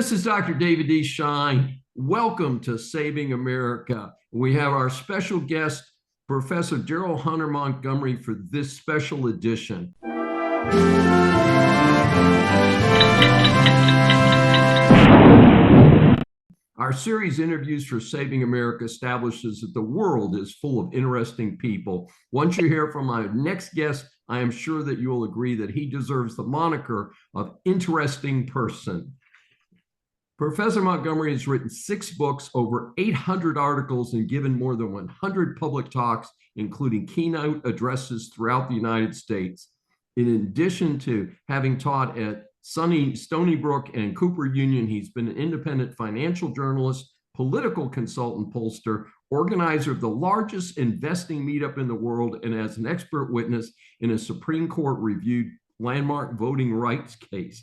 This is Dr. David D. Schein. Welcome to Saving America. We have our special guest, Professor Daryl Hunter Montgomery, for this special edition. Our series Interviews for Saving America establishes that the world is full of interesting people. Once you hear from my next guest, I am sure that you will agree that he deserves the moniker of interesting person. Professor Montgomery has written 6 books, over 800 articles, and given more than 100 public talks, including keynote addresses throughout the United States. In addition to having taught at Stony Brook and Cooper Union, he's been an independent financial journalist, political consultant, pollster, organizer of the largest investing meetup in the world, and as an expert witness in a Supreme Court reviewed landmark voting rights case.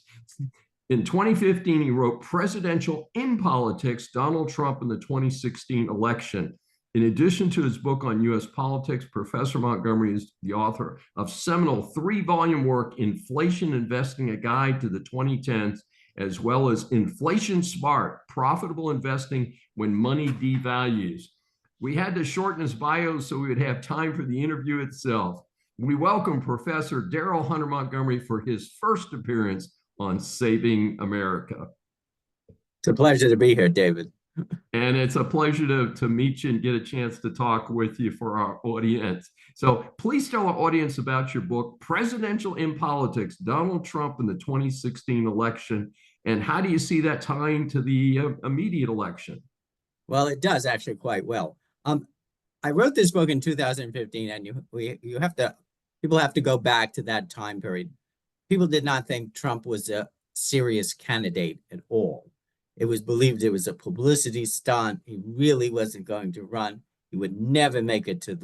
In 2015, he wrote Presidential in Politics, Donald Trump and the 2016 Election. In addition to his book on U.S. politics, Professor Montgomery is the author of seminal 3-volume work, Inflation Investing, A Guide to the 2010s, as well as Inflation Smart, Profitable Investing When Money Devalues. We had to shorten his bio so we would have time for the interview itself. We welcome Professor Daryl Hunter Montgomery for his first appearance on Saving America. It's a pleasure to be here, David. And it's a pleasure to meet you and get a chance to talk with you for our audience. So please tell our audience about your book, Presidential in Politics, Donald Trump and the 2016 Election, and how do you see that tying to the immediate election? Well, it does actually quite well. I wrote this book in 2015, and people have to go back to that time period. People did not think Trump was a serious candidate at all. It was believed it was a publicity stunt. He really wasn't going to run. He would never make it to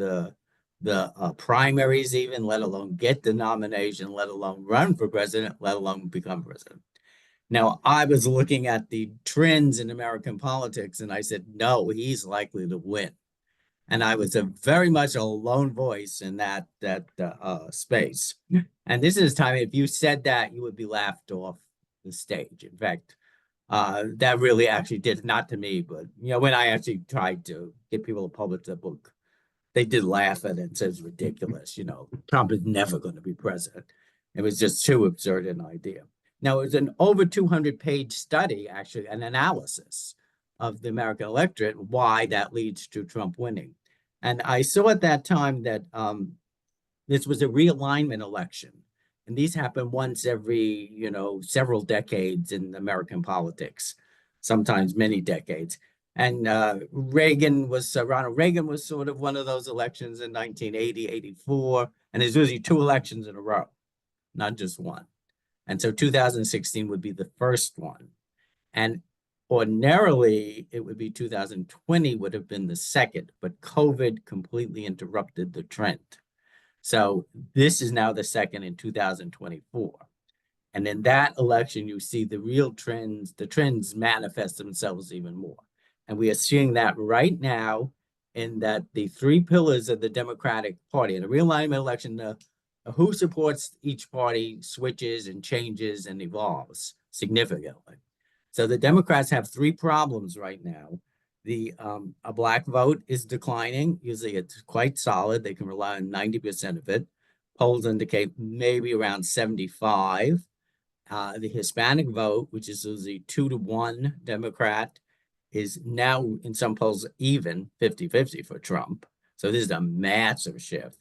the primaries even, let alone get the nomination, let alone run for president, let alone become president. Now, I was looking at the trends in American politics, and I said, no, he's likely to win. And I was very much a lone voice in that space. And this is time, if you said that, you would be laughed off the stage. In fact, that really actually did, not to me, but when I actually tried to get people to publish the book, they did laugh at it and said it's ridiculous. Trump is never going to be president. It was just too absurd an idea. Now, it was an over 200-page study, actually, an analysis of the American electorate, why that leads to Trump winning. And I saw at that time that this was a realignment election. And these happen once every, several decades in American politics, sometimes many decades. And Ronald Reagan was sort of one of those elections in 1980, 84. And there's usually 2 elections in a row, not just one. And so 2016 would be the first one. And ordinarily, it would be 2020 would have been the second, but COVID completely interrupted the trend. So this is now the second in 2024. And in that election, you see the real trends, the trends manifest themselves even more. And we are seeing that right now in that the 3 pillars of the Democratic Party, in the realignment election, who supports each party switches and changes and evolves significantly. So the Democrats have 3 problems right now. A black vote is declining. Usually it's quite solid. They can rely on 90% of it. Polls indicate maybe around 75. The Hispanic vote, which is usually 2-to-1 Democrat, is now in some polls even 50-50 for Trump. So this is a massive shift.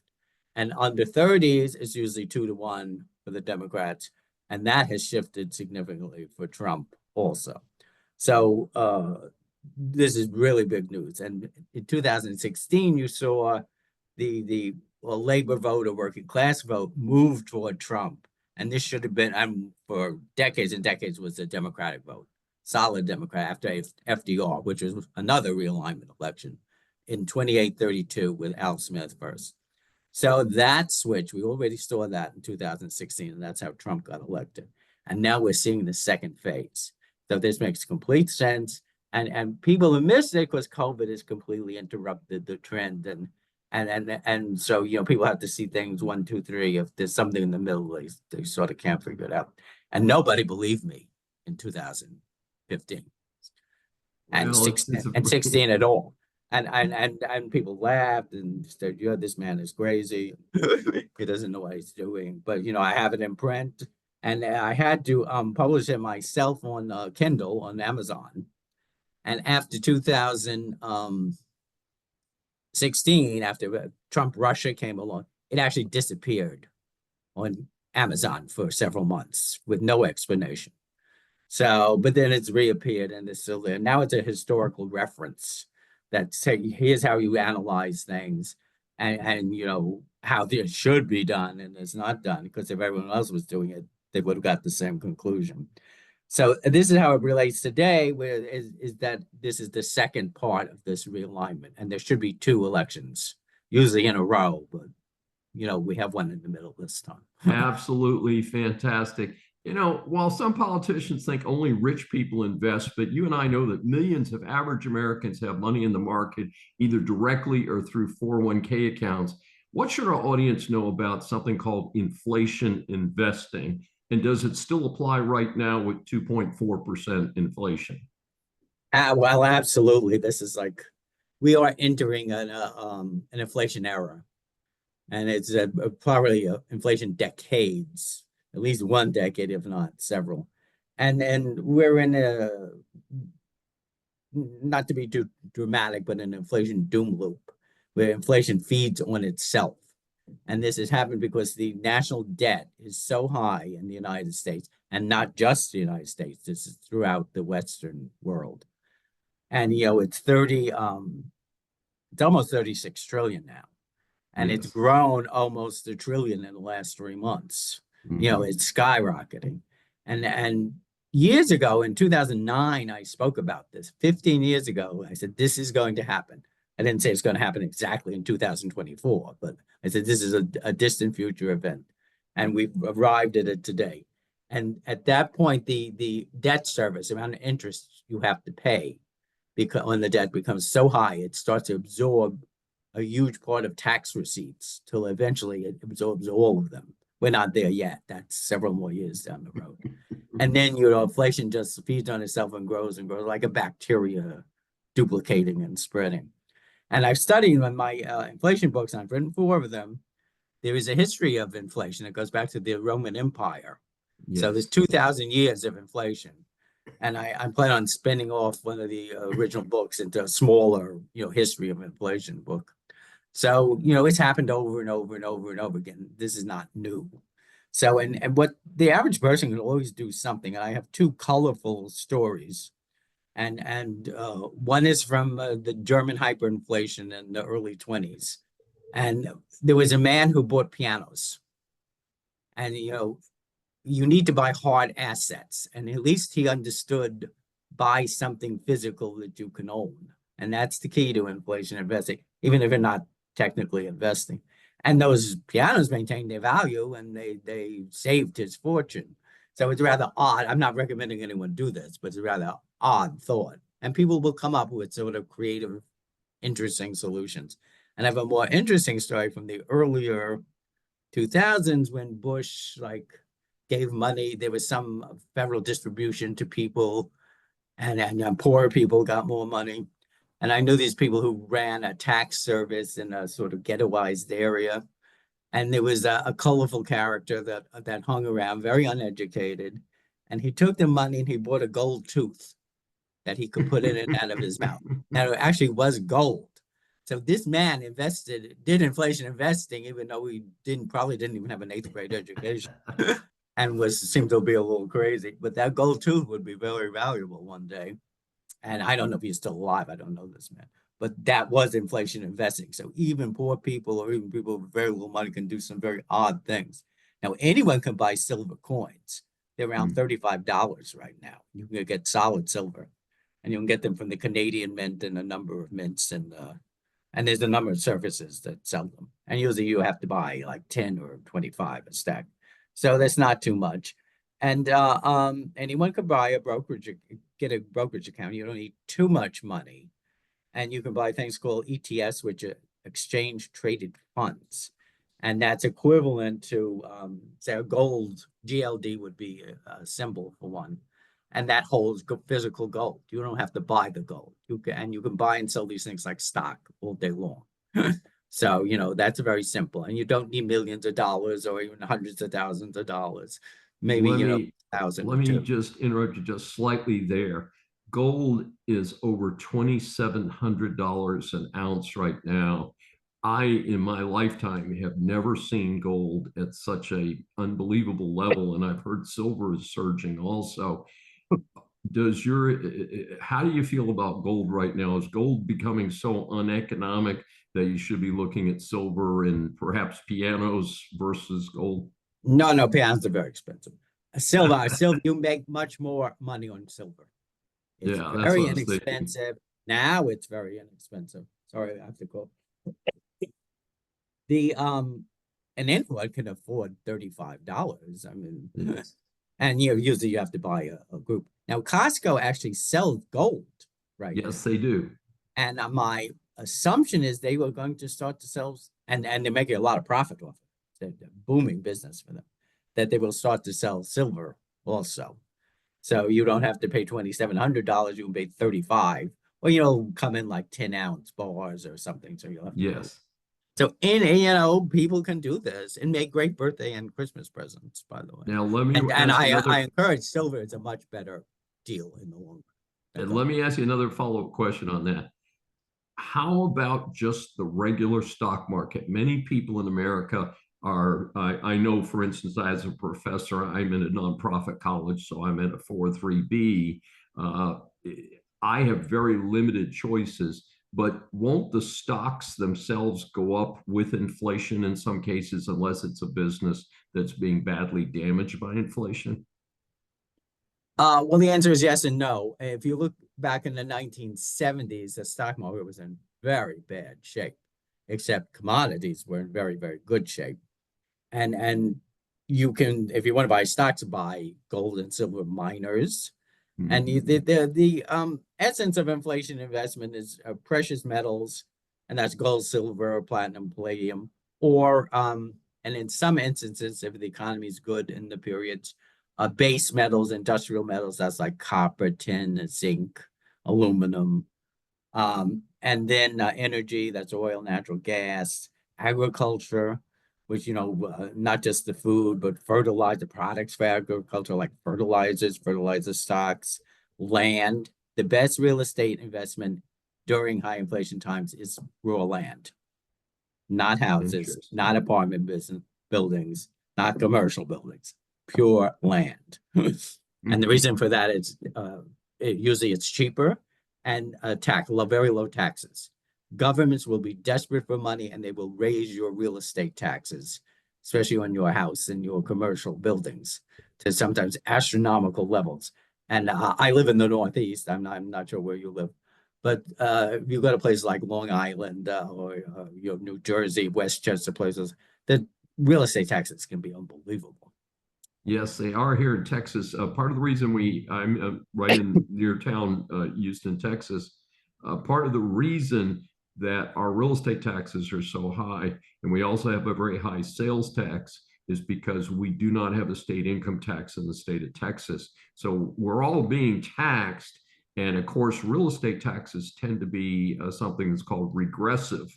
And under 30s is usually 2-to-1 for the Democrats. And that has shifted significantly for Trump also. So this is really big news. And in 2016, you saw the labor vote or working class vote move toward Trump. And this should have been, for decades and decades, was a Democratic vote, solid Democrat after FDR, which was another realignment election in 28-32 with Al Smith first. So that switch, we already saw that in 2016, and that's how Trump got elected. And now we're seeing the second phase. So this makes complete sense. And people have missed it because COVID has completely interrupted the trend. And so, people have to see things 1, 2, 3. If there's something in the middle, they sort of can't figure it out. And nobody believed me in 2015. 15 and Well, 16 and 16 at all. And people laughed and said, "Yeah, this man is crazy. He doesn't know what he's doing." But I have it in print, and I had to publish it myself on Kindle on Amazon. And after 2016, after Trump Russia came along, it actually disappeared on Amazon for several months with no explanation. So, but then it's reappeared and it's still there. Now it's a historical reference that say, here's how you analyze things and how this should be done and it's not done, because if everyone else was doing it, they would have got the same conclusion. So this is how it relates today, where is that this is the second part of this realignment, and there should be 2 elections, usually in a row, but we have one in the middle this time. absolutely fantastic. While some politicians think only rich people invest, but you and I know that millions of average Americans have money in the market, either directly or through 401k accounts. What should our audience know about something called inflation investing? And does it still apply right now with 2.4% inflation? Well, absolutely. This is like we are entering an inflation era, and it's probably inflation decades, at least one decade, if not several. And we're in not to be too dramatic, but an inflation doom loop where inflation feeds on itself. And this has happened because the national debt is so high in the United States, and not just the United States, this is throughout the Western world. And it's almost 36 trillion now. And Yes. it's grown almost $1 trillion in the last 3 months. Mhm. It's skyrocketing. And years ago, in 2009, I spoke about this. 15 years ago, I said, this is going to happen. I didn't say it's going to happen exactly in 2024, but I said, this is a distant future event. And we've arrived at it today. And at that point, the debt service, the amount of interest you have to pay because when the debt becomes so high, it starts to absorb a huge part of tax receipts till eventually it absorbs all of them. We're not there yet. That's several more years down the road. And then, inflation just feeds on itself and grows like a bacteria, duplicating and spreading. And I've studied in my inflation books, and I've written 4 of them. There is a history of inflation. It goes back to the Roman Empire. So there's Yes. 2,000 years of inflation. And I plan on spinning off one of the original books into a smaller, history of inflation book. So, it's happened over and over and over and over again. This is not new. So, and what the average person can always do something. And I have 2 colorful stories. And one is from the German hyperinflation in the early 20s. And there was a man who bought pianos. And, you need to buy hard assets. And at least he understood buy something physical that you can own. And that's the key to inflation investing, even if you're not technically investing. And those pianos maintained their value and they saved his fortune. So it's rather odd. I'm not recommending anyone do this, but it's a rather odd thought. And people will come up with sort of creative, interesting solutions. And I have a more interesting story from the earlier 2000s when Bush gave money. There was some federal distribution to people, and poor people got more money. And I knew these people who ran a tax service in a sort of ghettoized area. And there was a colorful character that hung around, very uneducated. And he took the money and he bought a gold tooth that he could put in and out of his mouth. Now, it actually was gold. So this man did inflation investing, even though he probably didn't even have an 8th grade education. And seemed to be a little crazy, but that gold tooth would be very valuable one day. And I don't know if he's still alive. I don't know this man, but that was inflation investing. So even poor people or even people with very little money can do some very odd things. Now, anyone can buy silver coins. They're around $35 right now. You can get solid silver, and you can get them from the Canadian Mint and a number of mints, and there's a number of services that sell them. And usually you have to buy like 10 or 25 a stack. So that's not too much. And anyone could buy get a brokerage account. You don't need too much money. And you can buy things called ETFs, which are exchange traded funds. And that's equivalent to, say, a gold GLD would be a symbol for one. and that holds physical gold. You don't have to buy the gold. You can buy and sell these things like stock all day long. So, that's very simple. And you don't need millions of dollars or even hundreds of thousands of dollars. Maybe, Let me thousand let or me two. just interrupt you just slightly there. Gold is over $2,700 an ounce right now. I, in my lifetime, have never seen gold at such a unbelievable level, and I've heard silver is surging also. How do you feel about gold right now? Is gold becoming so uneconomic that you should be looking at silver and perhaps pianos versus gold? No, pianos are very expensive. Silver, you make much more money on silver. It's Yeah, that's very what I was thinking. inexpensive. Now it's very inexpensive. Sorry, I have to go. The an invalid can afford $35. I mean, Yes. and usually you have to buy a group. Now Costco actually sells gold right now. Yes, they do. And my assumption is they were going to start to sell, and they're making a lot of profit off it. They're booming business for them. That they will start to sell silver also. So you don't have to pay $2,700. You can pay 35, or come in like 10-ounce bars or something. So you'll have to pay. Yes. So people can do this and make great birthday and Christmas presents, by the way. Now let me And ask you I another encourage silver. It's a much better deal in the long run. and let me ask you another follow-up question on that. How about just the regular stock market? Many people in America I know, for instance, as a professor, I'm in a nonprofit college, so I'm at a 403B. Uh, I have very limited choices, but won't the stocks themselves go up with inflation in some cases, unless it's a business that's being badly damaged by inflation? Well, the answer is yes and no. If you look back in the 1970s, the stock market was in very bad shape, except commodities were in very, very good shape. And you can, if you want to buy stocks, buy gold and silver miners. And the essence of inflation investment is precious metals, and that's gold, silver, platinum, palladium, or and in some instances, if the economy is good in the periods, base metals, industrial metals, that's like copper, tin, zinc, aluminum, and then energy, that's oil, natural gas, agriculture, which, not just the food, but fertilizer products for agriculture, like fertilizers, fertilizer stocks, land. The best real estate investment during high inflation times is rural land, not houses, not apartment buildings, not commercial buildings, pure land. And the reason for that is usually it's cheaper and very low taxes. Governments will be desperate for money and they will raise your real estate taxes, especially on your house and your commercial buildings, to sometimes astronomical levels. And I live in the Northeast. I'm not sure where you live, but if you go to places like Long Island or New Jersey, Westchester, places, the real estate taxes can be unbelievable. Yes, they are here in Texas. Part of the reason I'm right in near town, Houston, Texas. Part of the reason that our real estate taxes are so high, and we also have a very high sales tax, is because we do not have a state income tax in the state of Texas. So we're all being taxed. And of course, real estate taxes tend to be something that's called regressive,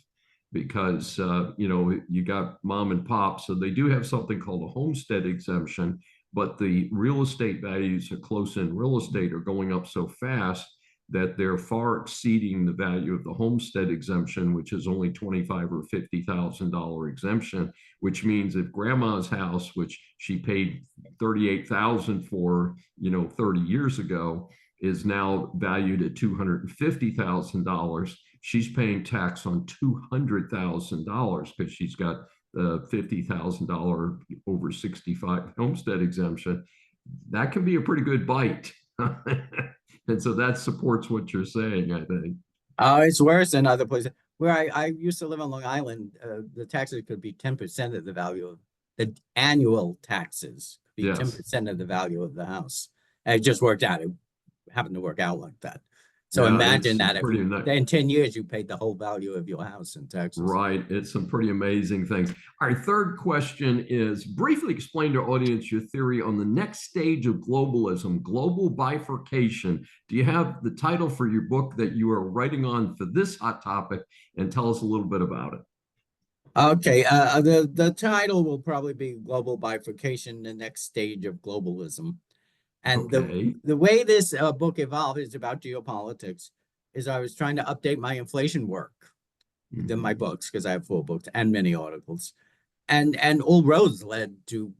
because you got mom and pop, so they do have something called a homestead exemption, but the real estate values of close-in real estate are going up so fast that they're far exceeding the value of the homestead exemption, which is only $25,000 or $50,000 exemption, which means if grandma's house, which she paid $38,000 for 30 years ago, is now valued at $250,000, she's paying tax on $200,000 because she's got the $50,000 over 65 homestead exemption. That can be a pretty good bite. And so that supports what you're saying, I think. It's worse in other places. Where I used to live on Long Island, the taxes could be 10% of the value of the annual taxes, could be 10% of the value of the house. And it just worked out. It happened to work out like that. So Yeah, imagine it's that if pretty you, nice. in 10 years, you paid the whole value of your house in Texas. Right. It's some pretty amazing things. Our third question is briefly explain to our audience your theory on the next stage of globalism, global bifurcation. Do you have the title for your book that you are writing on for this hot topic? And tell us a little bit about it. Okay, the title will probably be Global Bifurcation, the Next Stage of Globalism. And Okay. the way this book evolved is about geopolitics, is I was trying to update my inflation work, in my Mhm. books, because I have 4 books and many articles. And all roads led to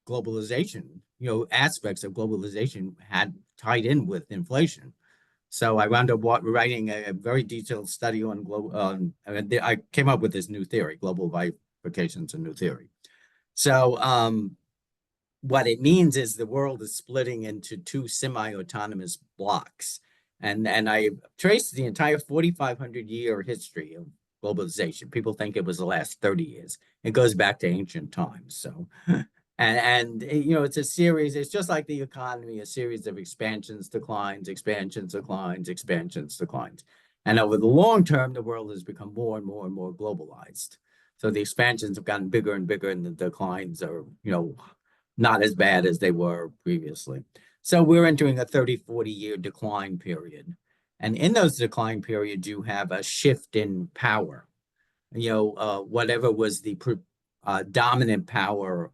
globalization. Aspects of globalization had tied in with inflation. So I wound up writing a very detailed study on global. I came up with this new theory, global bifurcation is a new theory. So what it means is the world is splitting into 2 semi-autonomous blocks. And I traced the entire 4,500-year history of globalization. People think it was the last 30 years. It goes back to ancient times. So, it's a series, it's just like the economy, a series of expansions, declines, expansions, declines, expansions, declines. And over the long term, the world has become more and more and more globalized. So the expansions have gotten bigger and bigger, and the declines are, not as bad as they were previously. So we're entering a 30, 40-year decline period. And in those decline periods, you have a shift in power. Whatever was the dominant power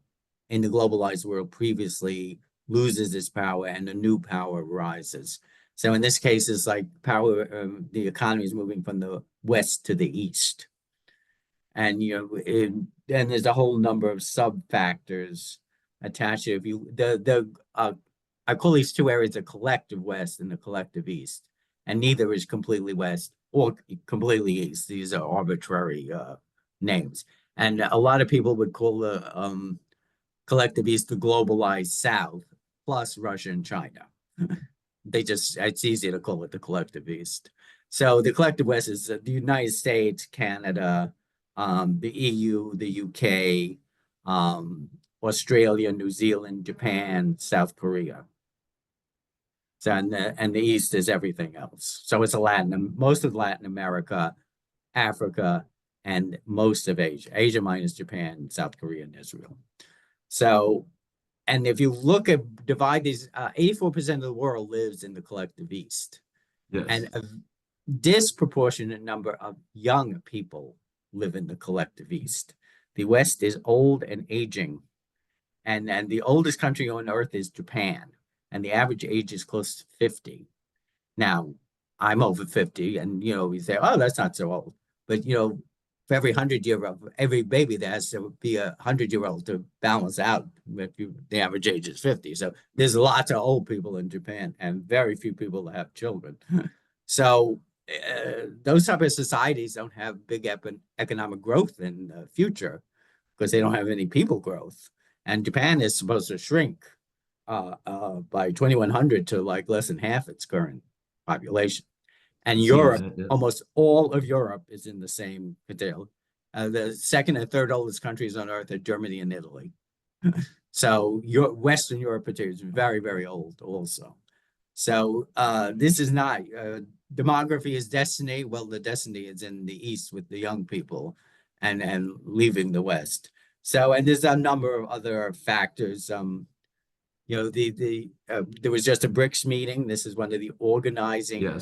in the globalized world previously loses its power and a new power rises. So in this case, it's like power, the economy is moving from the west to the east. And then there's a whole number of sub factors attached to it. If you the I call these 2 areas the collective west and the collective east, and neither is completely west or completely east. These are arbitrary names, and a lot of people would call the collective east the globalized south plus Russia and China. It's easy to call it the collective east. So the collective west is the United States, Canada, the EU, the UK, Australia, New Zealand, Japan, South Korea. So and the East is everything else. So it's most of Latin America, Africa, and most of Asia. Asia minus Japan, South Korea, and Israel. So, and if you divide these, 84% of the world lives in the collective East. Yes. And a disproportionate number of young people live in the collective East. The West is old and aging. And the oldest country on earth is Japan. And the average age is close to 50. Now, I'm over 50, and we say, oh, that's not so old. But for every 100-year-old, every baby there has to be a 100-year-old to balance out if the average age is 50. So there's lots of old people in Japan and very few people that have children. So those type of societies don't have big economic growth in the future because they don't have any people growth. And Japan is supposed to shrink by 2100 to like less than half its current population. And Europe, almost all of Europe is in the same detail. The second and third oldest countries on earth are Germany and Italy. So Western Europe is very, very old also. So this is not, demography is destiny. Well, the destiny is in the East with the young people and leaving the West. So, and there's a number of other factors. There was just a BRICS meeting. This is one of the organizing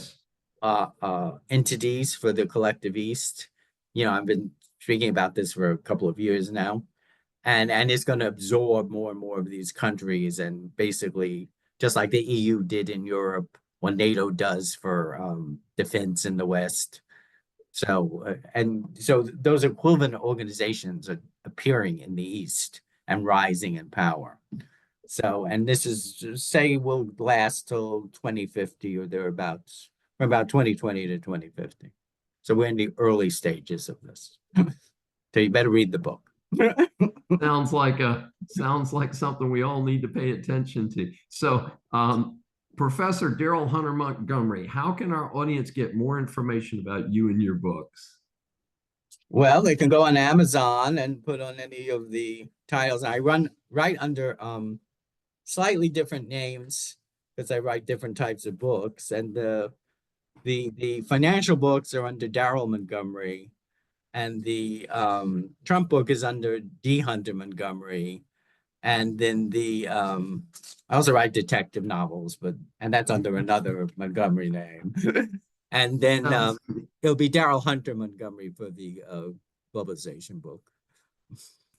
entities for the collective East. I've been speaking about this for a couple of years now, and it's going to absorb more and more of these countries, and basically just like the EU did in Europe, what NATO does for defense in the West. So those equivalent organizations are appearing in the East and rising in power. So, and this is say will last till 2050 or thereabouts, from about 2020 to 2050. So we're in the early stages of this. So you better read the book. sounds like something we all need to pay attention to. So, Professor Daryl Hunter Montgomery, how can our audience get more information about you and your books? Well, they can go on Amazon and put on any of the titles. I write under slightly different names because I write different types of books. And The financial books are under Daryl Montgomery, and the Trump book is under D. Hunter Montgomery. And then I also write detective novels, and that's under another Montgomery name. And then it'll be Daryl Hunter Montgomery for the globalization book.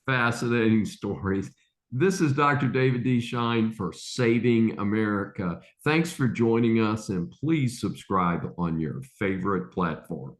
Fascinating stories. This is Dr. David D. Schein for Saving America. Thanks for joining us, and please subscribe on your favorite platform.